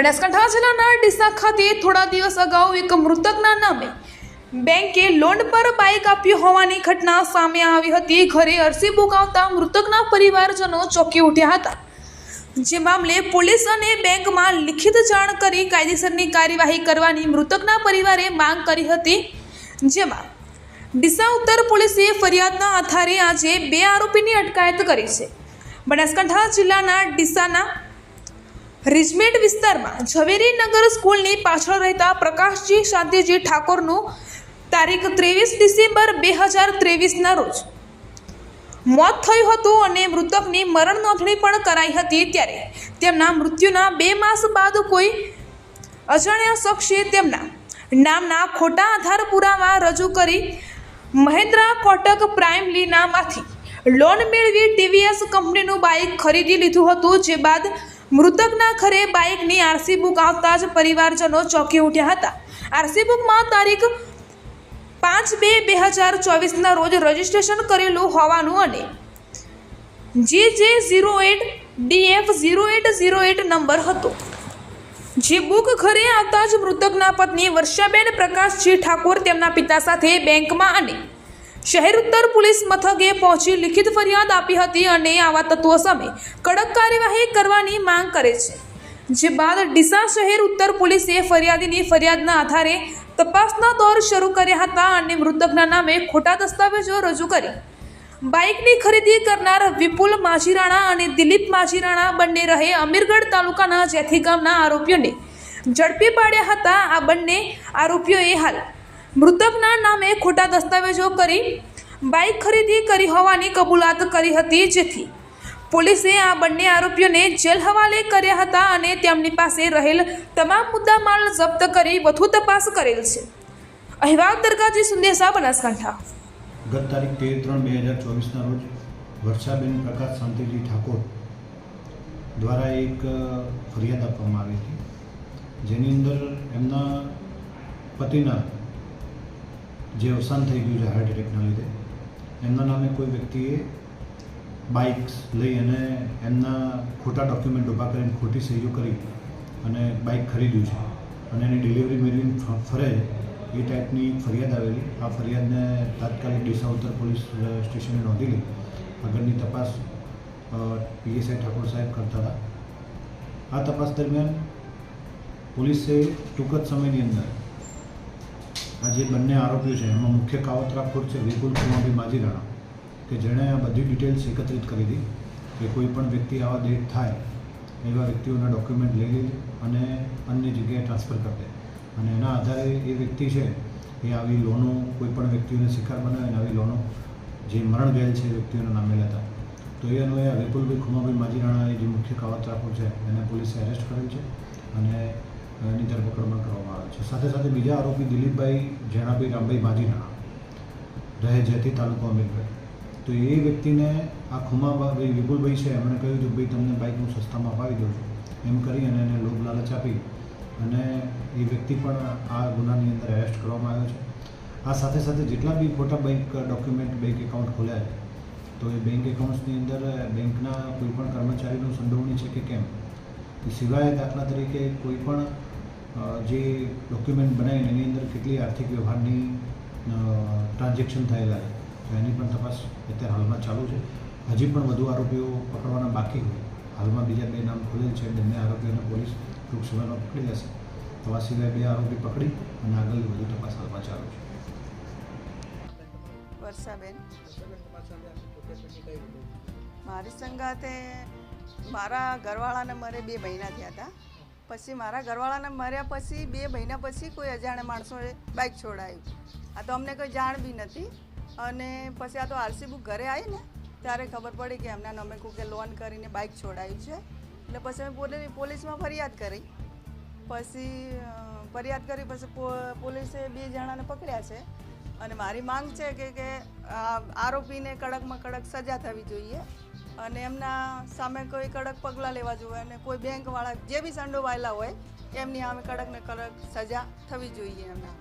બનાસકાંઠા જિલ્લાના ડીસા ખાતે થોડા દિવસ અગાઉ એક મૃતકના નામે બેંકે લોન પર બાઇક આપ્યું હોવાની ઘટના સામે આવી હતી। ઘરે અરજી બુક આવતા મૃતકના પરિવારજનો ચોંકી ઉઠ્યા હતા, જે મામલે પોલીસ અને બેંકમાં લિખિત જાણ કરી કાયદેસરની કાર્યવાહી કરવાની મૃતકના પરિવારે માંગ કરી હતી। જેમાં ડીસા ઉત્તર પોલીસે ફરિયાદના આધારે આજે 2 આરોપીની અટકાયત કરી છે। બનાસકાંઠા જિલ્લાના ડીસાના रिजमेट विस्तार में झवेरी नगर स्कूल पाछळ रहता प्रकाशजी शांतिजी ठाकोर तारीख 23 डिसेम्बर 2023 रोज मौत थयुं हतुं अने मृतकनी मरण नोंधणी पण कराई हती। त्यारे तेमना मृत्युना 2 मास बाद कोई अजाण्या शख्से तेमना नामना खोटा आधार पुरावा रजू करी महेन्द्रा कोटक प्राइम लीनामांथी लोन मेळवी टीवीएस कंपनीनुं बाइक खरीदी लीधुं हतुं। जे बाद मृतकना घरे बाइकनी आरसी बुक आवता ज परिवारजनो चौंकी उठ्या हता। आरसी बुकमां तारीख 5/2/2024 रोज रजिस्ट्रेशन करेलुं होवानुं अने JJ08DF0808 नंबर हतो। जे बुक घरे आवता ज मृतकना पत्नी वर्षाबेन प्रकाशजी ठाकोर तेमना पिता साथे बेंकमां अने शहर उत्तर पुलिस मथके पहुंची लिखित फरियाद आपी हती अने आवा तत्वो सामे कड़क कार्यवाही करवानी मांग करे छे। जे बाद डीसा शहर उत्तर पुलिसे फरियादीनी फरियादना आधारे तपासना दौर शरू कर्या हता अने मृतकना नामे खोटा दस्तावेजो रजू करी बाइकनी खरीदी करनार विपुल माझीराणा अने दिलीप माझीराणा बंने रहे अमीरगढ़ तालुकाना जेथी गामना आरोपीओने झड़पी पाड्या हता। आ बंने आरोपीओए हाल मृतकना नामे खोटा दस्तावेजो करी बाइक खरीदी करी होवानी कबूलात करी हती। जेथी पोलीसे आ बंने आरोपीओने जेल हवाले कर्या हता अने तेमनी पासे रहेल तमाम मुद्दामाल जप्त करी વધુ તપાસ કરેલ છે। અહેવાલ દરગાજી સુંદેસા, બનાસકાંઠા। गत तारीख 13/3/2024 रोज वर्षाबेन प्रकाश शांतिजी ठाकोर द्वारा एक फरियाद आपवामां आवी हती, जेनी अंदर एमना पतिना जे अवसान थई गयुं छे हार्ट एटेकना लीधे एमना नामे कोई व्यक्तिए बाइक्स लई अने एमना खोटा डॉक्यूमेंट ऊभा करीने खोटी सहीओ करी अने बाइक खरीद्युं छे अने एनी डिलिवरी मेळवीने फरे ए टाइपनी फरियाद आवेली। आ फरियादने तात्कालिक डीसा उत्तर पोलीस स्टेशने नोंधी ली। आगळनी तपास PSI ठाकोर साहेब करता था। आ तपास दरमियान पोलीसे टूंक ज समयनी अंदर आ जे बंने आरोपीओ छे एमां मुख्य कावतराखोर छे विपुल कुमारभाई माझीराणा के जेणे आ बधी डिटेल्स एकत्रित करी दी कि कोईपण व्यक्ति आवा डेट थाय एवा व्यक्तिओना डॉक्यूमेंट लई લે અને अन्य जग्याए ट्रांसफर कर दे અને એના આધારે એ વ્યક્તિ છે એ આવી લોનો કોઈપણ વ્યક્તિઓને શિકાર બનાવીને આવી લોનો જે મરણ ગયેલ છે એ વ્યક્તિઓના નામે લેતા। તો એ અન્વયે વિપુલભાઈ ખુમાભાઈ माझीराणा એ જે મુખ્ય કાવતરાખોર છે એને પોલીસે એરેસ્ટ કરેલ છે અને એની ધરપકડ પણ કરવામાં આવે છે। સાથે સાથે બીજા આરોપી દિલીપભાઈ જેણાભાઈ રામભાઈ माझीराणा રહે જેથી તાલુકો અમીરગઢ, તો એ વ્યક્તિને આ ખુમાભાઈ વિપુલભાઈ છે એમણે કહ્યું કે ભાઈ તમને બાઇક હું સસ્તામાં અપાવી દઉં છું એમ કરી અને એને લોભ લાલચ આપી અને એ વ્યક્તિ પણ આ ગુનાની અંદર એરેસ્ટ કરવામાં આવ્યો છે। આ સાથે સાથે જેટલા બી ખોટા બેંક ડોક્યુમેન્ટ બેંક એકાઉન્ટ ખોલ્યા છે તો એ બેંક એકાઉન્ટ્સની અંદર બેંકના કોઈપણ કર્મચારીનું સંડોવણી છે કે કેમ, એ સિવાય દાખલા તરીકે કોઈપણ જે ડોક્યુમેન્ટ બનાવીને એની અંદર કેટલી આર્થિક વ્યવહારની ટ્રાન્ઝેક્શન થયેલા છે તો એની પણ તપાસ અત્યારે હાલમાં ચાલુ છે। હજી પણ વધુ આરોપીઓ પકડવાના બાકી હોય। હાલમાં બીજા 2 નામ ખુલેલ છે, બંને આરોપીઓને પોલીસ ટૂંક સમયમાં પકડી લેશે। તો આ સિવાય 2 આરોપી પકડી અને આગળની વધુ તપાસ હાલમાં ચાલુ છે। વર્ષાબેન મારી સંગાતે મારા ઘરવાળાને મરે 2 મહિના થયા હતા। પછી મારા ઘરવાળાને મર્યા પછી 2 મહિના પછી કોઈ અજાણે માણસોએ બાઇક છોડાયું। આ તો અમને કોઈ જાણ બી નથી અને પછી આ તો આરસી બુક ઘરે આવી ને ત્યારે ખબર પડી કે એમના નામે કોઈ લોન કરીને બાઇક છોડાયું છે। એટલે પછી અમે પોલીસમાં ફરિયાદ કરી। પછી પોલીસે 2 જણાને પકડ્યા છે અને મારી માંગ છે કે આરોપીને કડકમાં કડક સજા થવી જોઈએ અને એમના સામે કોઈ કડક પગલાં લેવા જોઈએ અને કોઈ બેંકવાળા જે બી સંડોવાયેલા હોય એમની સામે કડક ને કડક સજા થવી જોઈએ એમના।